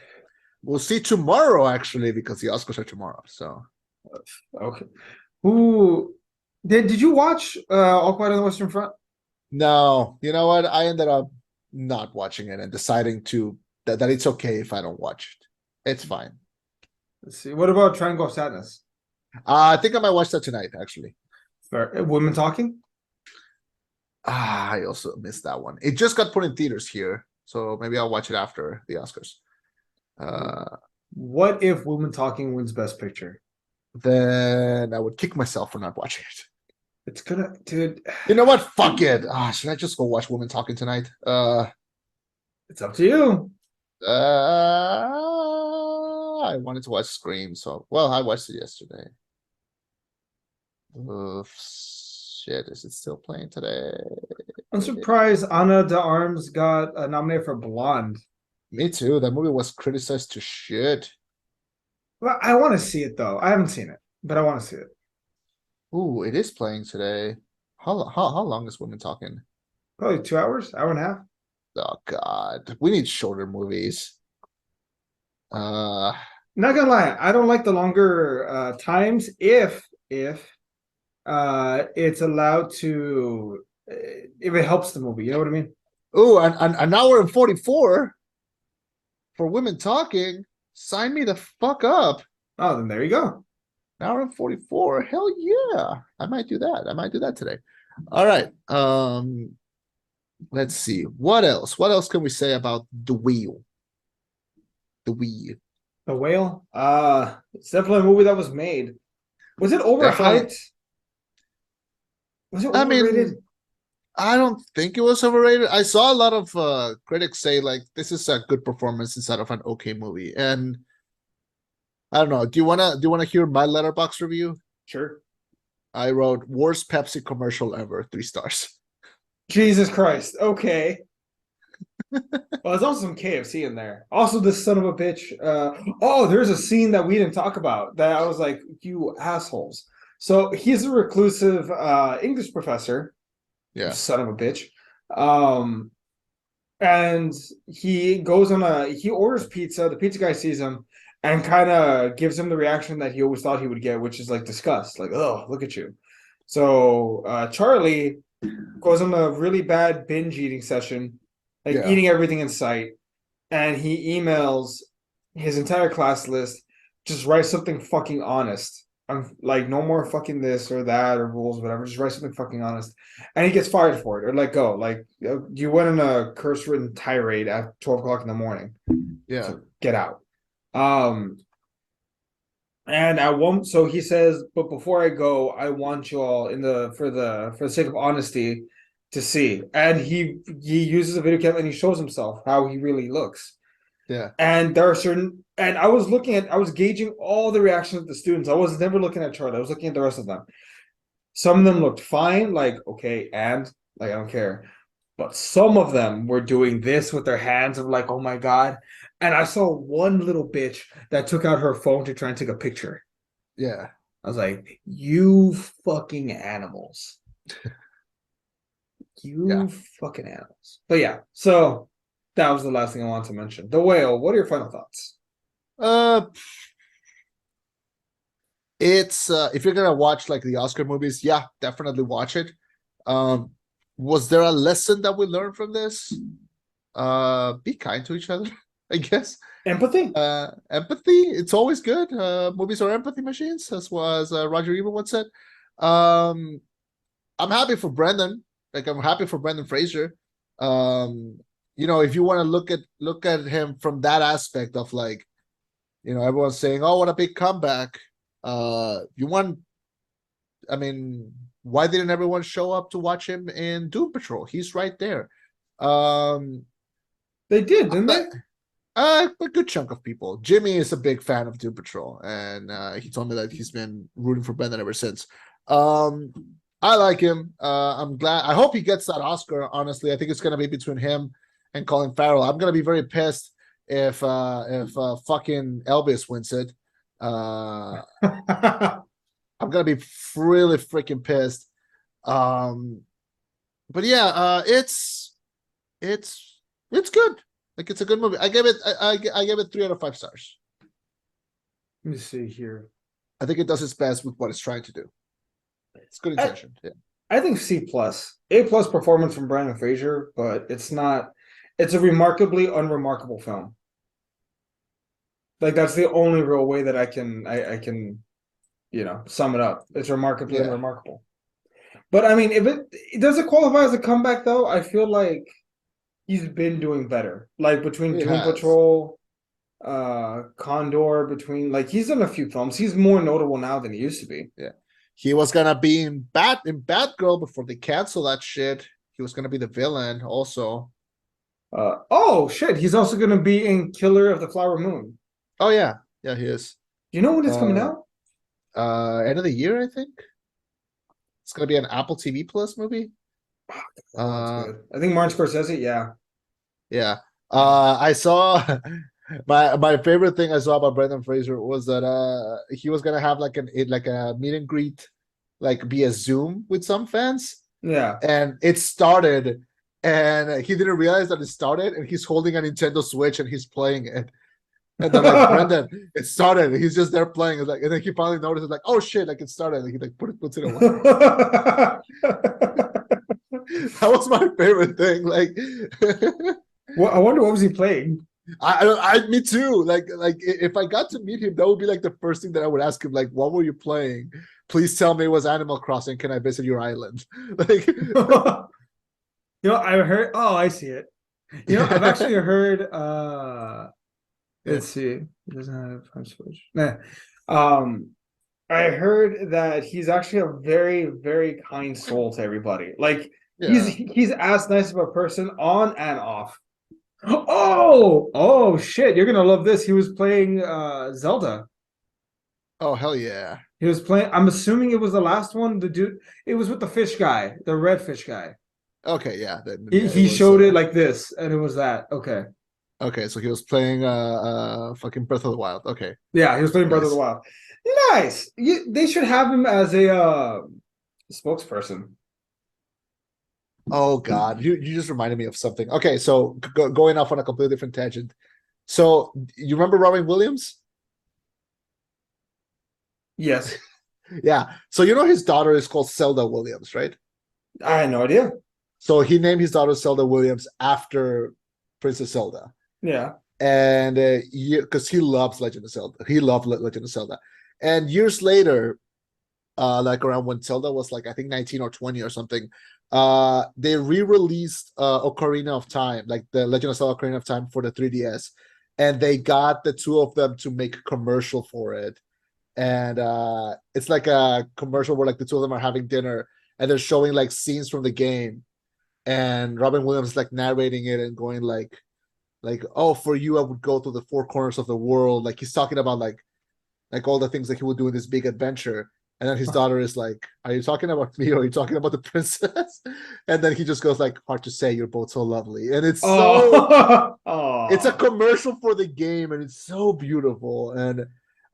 We'll see tomorrow, actually, because the Oscars are tomorrow. So, okay. Who did you watch All Quiet on the Western Front? No, you know what? I ended up not watching it and deciding that it's okay if I don't watch it. It's fine. Let's see. What about Triangle of Sadness? I think I might watch that tonight, actually. Women Talking? I also missed that one. It just got put in theaters here, so maybe I'll watch it after the Oscars. What if Women Talking wins Best Picture? Then I would kick myself for not watching it. It's gonna, dude. You know what? Fuck it. Should I just go watch Women Talking tonight? It's up to you. I wanted to watch Scream, so well, I watched it yesterday. Oof, shit, is it still playing today? I'm surprised Ana de Armas got nominated for Blonde. Me too. That movie was criticized to shit. Well, I want to see it though. I haven't seen it, but I want to see it. Ooh, it is playing today. How long is Women Talking? Probably 2 hours, hour and a half. Oh God, we need shorter movies. Not gonna lie, I don't like the longer times if it's allowed to if it helps the movie. You know what I mean? Ooh, an hour and 44 for Women Talking. Sign me the fuck up. Oh, then there you go. An hour and 44. Hell yeah. I might do that. I might do that today. All right. Let's see. What else? What else can we say about the wheel? The wheel. The Whale. It's definitely a movie that was made. Was it overhyped? Definitely. Was it I overrated? mean, I don't think it was overrated. I saw a lot of critics say like this is a good performance instead of an okay movie. And I don't know. Do you wanna hear my letterbox review? Sure. I wrote worst Pepsi commercial ever, 3 stars. Jesus Christ. Okay. Well, there's also some KFC in there. Also, this son of a bitch. Oh, there's a scene that we didn't talk about that I was like, you assholes. So he's a reclusive English professor. Yeah. Son of a bitch. And he goes on he orders pizza. The pizza guy sees him and kind of gives him the reaction that he always thought he would get, which is like disgust, like, oh, look at you. So Charlie goes on a really bad binge eating session, like eating everything in sight, and he emails his entire class list, just write something fucking honest. I'm like, no more fucking this or that or rules, whatever. Just write something fucking honest, and he gets fired for it or let go. Like, you went on a curse-ridden tirade at 12 o'clock in the morning. Yeah. So get out. And I won't. So he says, but before I go, I want you all for the sake of honesty to see. And he uses a video camera and he shows himself how he really looks. Yeah. And there are certain, and I was gauging all the reactions of the students. I was never looking at Charlie. I was looking at the rest of them. Some of them looked fine, like, okay, and like, I don't care. But some of them were doing this with their hands of like, oh my God. And I saw one little bitch that took out her phone to try and take a picture. Yeah. I was like, you fucking animals. You fucking animals. But yeah, so that was the last thing I wanted to mention. The Whale, what are your final thoughts? It's if you're gonna watch like the Oscar movies, yeah, definitely watch it. Was there a lesson that we learned from this? Be kind to each other, I guess. Empathy. Empathy. It's always good. Movies are empathy machines, as was Roger Ebert once said. I'm happy for Brandon. Like, I'm happy for Brandon Frasier. You know, if you want to look at him from that aspect of like, you know, everyone's saying, "Oh, what a big comeback." You want, I mean, why didn't everyone show up to watch him in Doom Patrol? He's right there. They did, didn't they? A good chunk of people. Jimmy is a big fan of Doom Patrol, and he told me that he's been rooting for Brandon ever since. I like him. I'm glad. I hope he gets that Oscar. Honestly, I think it's gonna be between him and Colin Farrell. I'm gonna be very pissed if fucking Elvis wins it. I'm gonna be really freaking pissed. But yeah, it's good. Like, it's a good movie. I gave it 3 out of 5 stars. Let me see here. I think it does its best with what it's trying to do. It's good intention. I think C+. A+ performance from Brandon Frasier, but it's not. It's a remarkably unremarkable film. Like, that's the only real way that I can, you know, sum it up. It's remarkably unremarkable. But I mean, if it does it qualify as a comeback though, I feel like he's been doing better. Like, between Doom Patrol, Condor, between, like, he's done a few films. He's more notable now than he used to be. Yeah. He was gonna be in Batgirl before they cancel that shit. He was gonna be the villain also. Oh shit, he's also gonna be in Killer of the Flower Moon. Oh yeah. Yeah, he is. Do you know when it's coming Uh, out? End of the year, I think. It's gonna be an Apple TV Plus movie. Oh, that's Uh, good. I think Martin Scorsese, yeah. yeah. I saw my favorite thing I saw about Brandon Fraser was that he was gonna have like a meet and greet, like be a Zoom with some fans, Yeah. and it started, and he didn't realize that it started, and he's holding a Nintendo Switch and he's playing it. And they're like, Brendan, it started. And he's just there playing. It's like, and then he finally notices, like, oh shit, like it started. And he like puts it away. That was my favorite thing. Like, Well, I wonder what was he playing? me too. Like if I got to meet him, that would be like the first thing that I would ask him. Like, what were you playing? Please tell me it was Animal Crossing. Can I visit your island? Like, I heard. Oh, I see it. I've actually heard. Yeah. Let's see. It doesn't have front switch. Nah. I heard that he's actually a very, very kind soul to everybody. Like Yeah. he's as nice of a person on and off. Oh shit! You're gonna love this. He was playing Zelda. Oh hell yeah. He was playing. I'm assuming it was the last one. The dude. It was with the fish guy, the red fish guy. Okay, yeah. He, Yeah, he showed it like this, and it was that. Okay. okay, so he was playing fucking Breath of the Wild. Okay. Yeah, he was playing Breath of the Nice. Wild. Nice. They should have him as a spokesperson. Oh God, you just reminded me of something. Okay, so going off on a completely different tangent. So you remember Robin Williams? Yes. Yeah. So you know his daughter is called Zelda Williams, right? I had no idea. So he named his daughter Zelda Williams after Princess Zelda, Yeah. and because he loves Legend of Zelda, he loved Legend of Zelda, and years later, like around when Zelda was like I think 19 or 20 or something, they re-released Ocarina of Time, like the Legend of Zelda Ocarina of Time for the 3DS, and they got the two of them to make a commercial for it. And it's like a commercial where like the two of them are having dinner and they're showing like scenes from the game, and Robin Williams is like narrating it and going like oh, for you I would go to the four corners of the world. Like he's talking about like all the things that he would do in this big adventure. And then his daughter is like, are you talking about me or are you talking about the princess? And then he just goes like, hard to say, you're both so lovely. And it's so it's a commercial for the game and it's so beautiful. And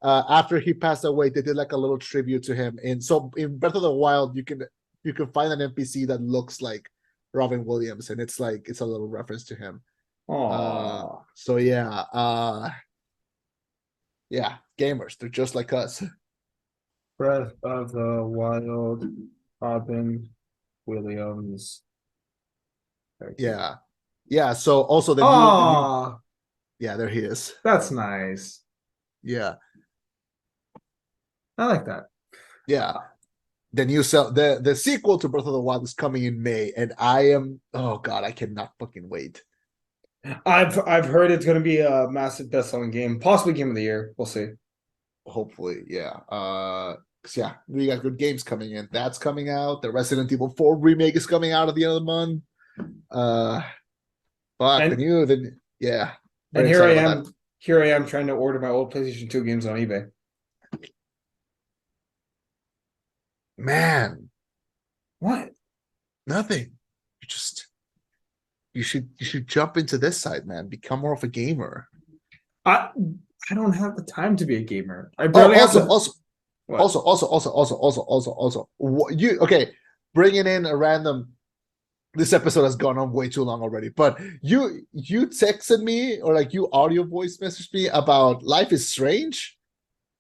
after he passed away, they did like a little tribute to him. And so in Breath of the Wild, you can find an NPC that looks like Robin Williams, and it's like it's a little reference to him. So yeah, gamers, they're just like us. Breath of the Wild, Robin Williams. Yeah. So also the new yeah, there he is. That's nice. Yeah. I like that. Yeah. The new the sequel to Breath of the Wild is coming in May, and I am oh god, I cannot fucking wait. I've heard it's going to be a massive best-selling game, possibly game of the year. We'll see. Hopefully, yeah. 'Cause yeah, we got good games coming in. That's coming out. The Resident Evil 4 remake is coming out at the end of the month. But yeah. And Very here I excited about am. that. Here I am trying to order my old PlayStation 2 games on eBay. Man, What? nothing. You should jump into this side, man. Become more of a gamer. I don't have the time to be a gamer. I Oh, barely have also, to. also, What? also, you okay? Bringing in a random. This episode has gone on way too long already, but you texted me or like you audio voice messaged me about Life is Strange,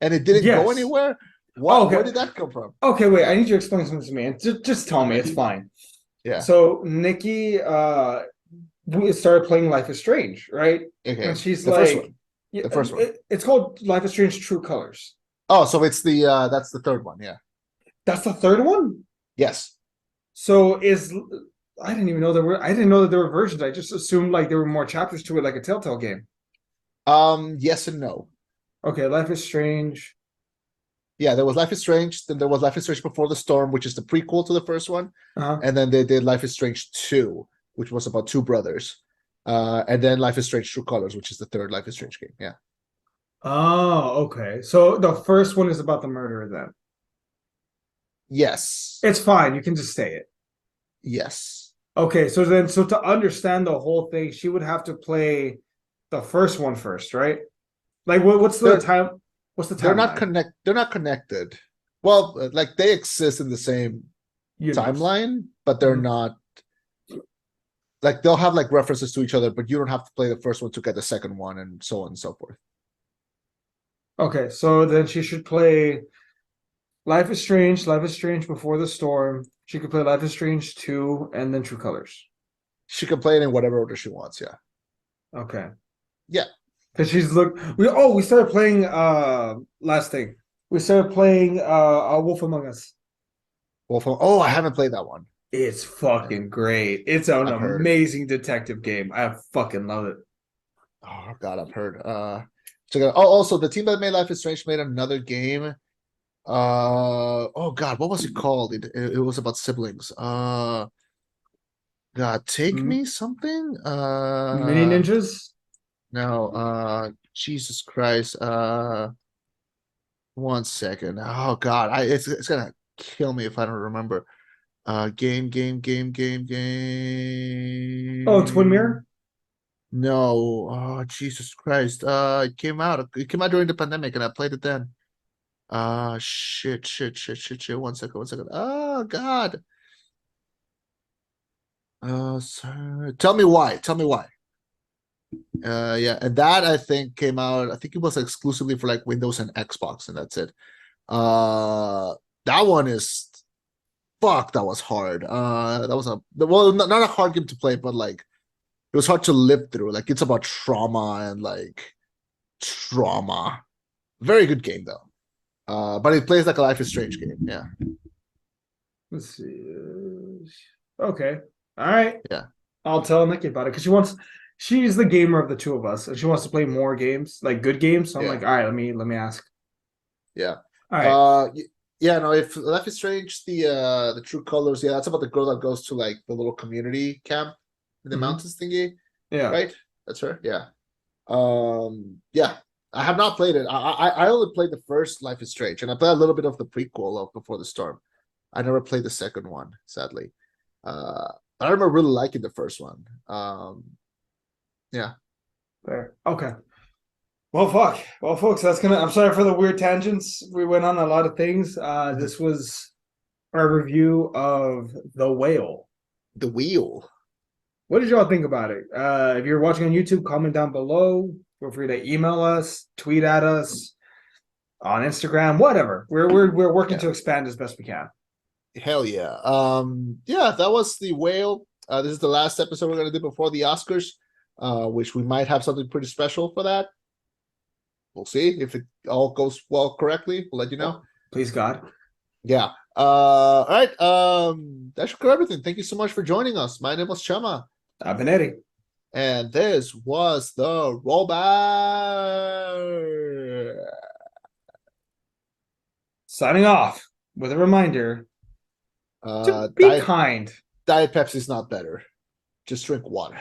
and it didn't go Yes. anywhere. Oh, okay. Where did that come from? Okay, wait. I need you to explain something to me. And just tell me. It's fine. Yeah. So Nikki we started playing Life is Strange, right? Okay. And she's the like, first one. Yeah, The first one. It's called Life is Strange True Colors. Oh, so it's the that's the third one. Yeah. That's the third one? Yes. So I didn't even know I didn't know that there were versions. I just assumed like there were more chapters to it, like a Telltale game. Yes and no. Okay, Life is Strange. Yeah, there was Life is Strange, then there was Life is Strange Before the Storm, which is the prequel to the first one. And then they did Life is Strange 2, which was about two brothers. And then Life is Strange True Colors, which is the third Life is Strange game. Yeah. Oh, okay. So the first one is about the murderer then. Yes. It's fine. You can just say it. Yes. Okay, so then so to understand the whole thing, she would have to play the first one first, right? Like what's the They're time? What's the they're not timeline? connect. They're not connected. Well, like they exist in the same Universe. timeline, but they're Mhm. not. Like they'll have like references to each other, but you don't have to play the first one to get the second one, and so on and so forth. Okay, so then she should play Life is Strange Before the Storm. She could play Life is Strange 2 and then True Colors. She can play it in whatever order she wants. Yeah. Okay. Yeah. Because we started playing last thing. We started playing A Wolf Among Us. Oh, I haven't played that one. It's fucking great. It's an I've heard. amazing detective game. I fucking love it. Oh God, I've heard. Also the team that made Life is Strange made another game. Oh God, what was it called? It was about siblings. God, take M- me something. Mini Ninjas. No. Jesus Christ. 1 second. Oh God, it's gonna kill me if I don't remember. Oh, Twin Game. Mirror. No. Oh Jesus Christ. It came out. It came out during the pandemic, and I played it then. Shit. 1 second. Oh God. Tell me why. Tell me why. Yeah, and that I think came out. I think it was exclusively for like Windows and Xbox, and that's it. That one is fuck. That was hard. That was not a hard game to play, but like it was hard to live through. Like it's about trauma and like trauma. Very good game though. But it plays like a Life is Strange game. Yeah, Let's see. Okay. All right. yeah, I'll tell Nikki about it because she's the gamer of the two of us, and she wants to play more games, like good games. So I'm yeah, like, all right, let me ask. yeah. All right. Uh, y- yeah. No, if Life is Strange, the True Colors. Yeah, that's about the girl that goes to like the little community camp in the Mhm. mountains thingy, Yeah. right? That's her. Yeah. Yeah. I have not played it. I only played the first Life is Strange, and I played a little bit of the prequel of Before the Storm. I never played the second one, sadly. I remember really liking the first one. Yeah. There. Okay. Well, fuck. Well, folks, that's gonna. I'm sorry for the weird tangents. We went on a lot of things. Mhm. This was our review of The Whale. The wheel. What did y'all think about it? If you're watching on YouTube, comment down below. Feel free to email us, tweet at us on Instagram, whatever. We're working Yeah. to expand as best we can. Hell yeah. Yeah, that was the whale. This is the last episode we're gonna do before the Oscars, which we might have something pretty special for that. We'll see if it all goes well correctly. We'll let you know. Well, please God. Yeah. All right. That should cover everything. Thank you so much for joining us. My name was Chema, I've been Eddie. and this was the rollback. Signing off with a reminder to Uh, be Diet kind. Diet Pepsi is not better. Just drink water.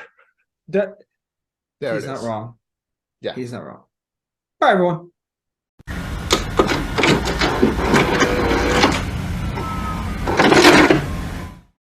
That There it he's not is. wrong. Yeah. He's not wrong. Bye, everyone.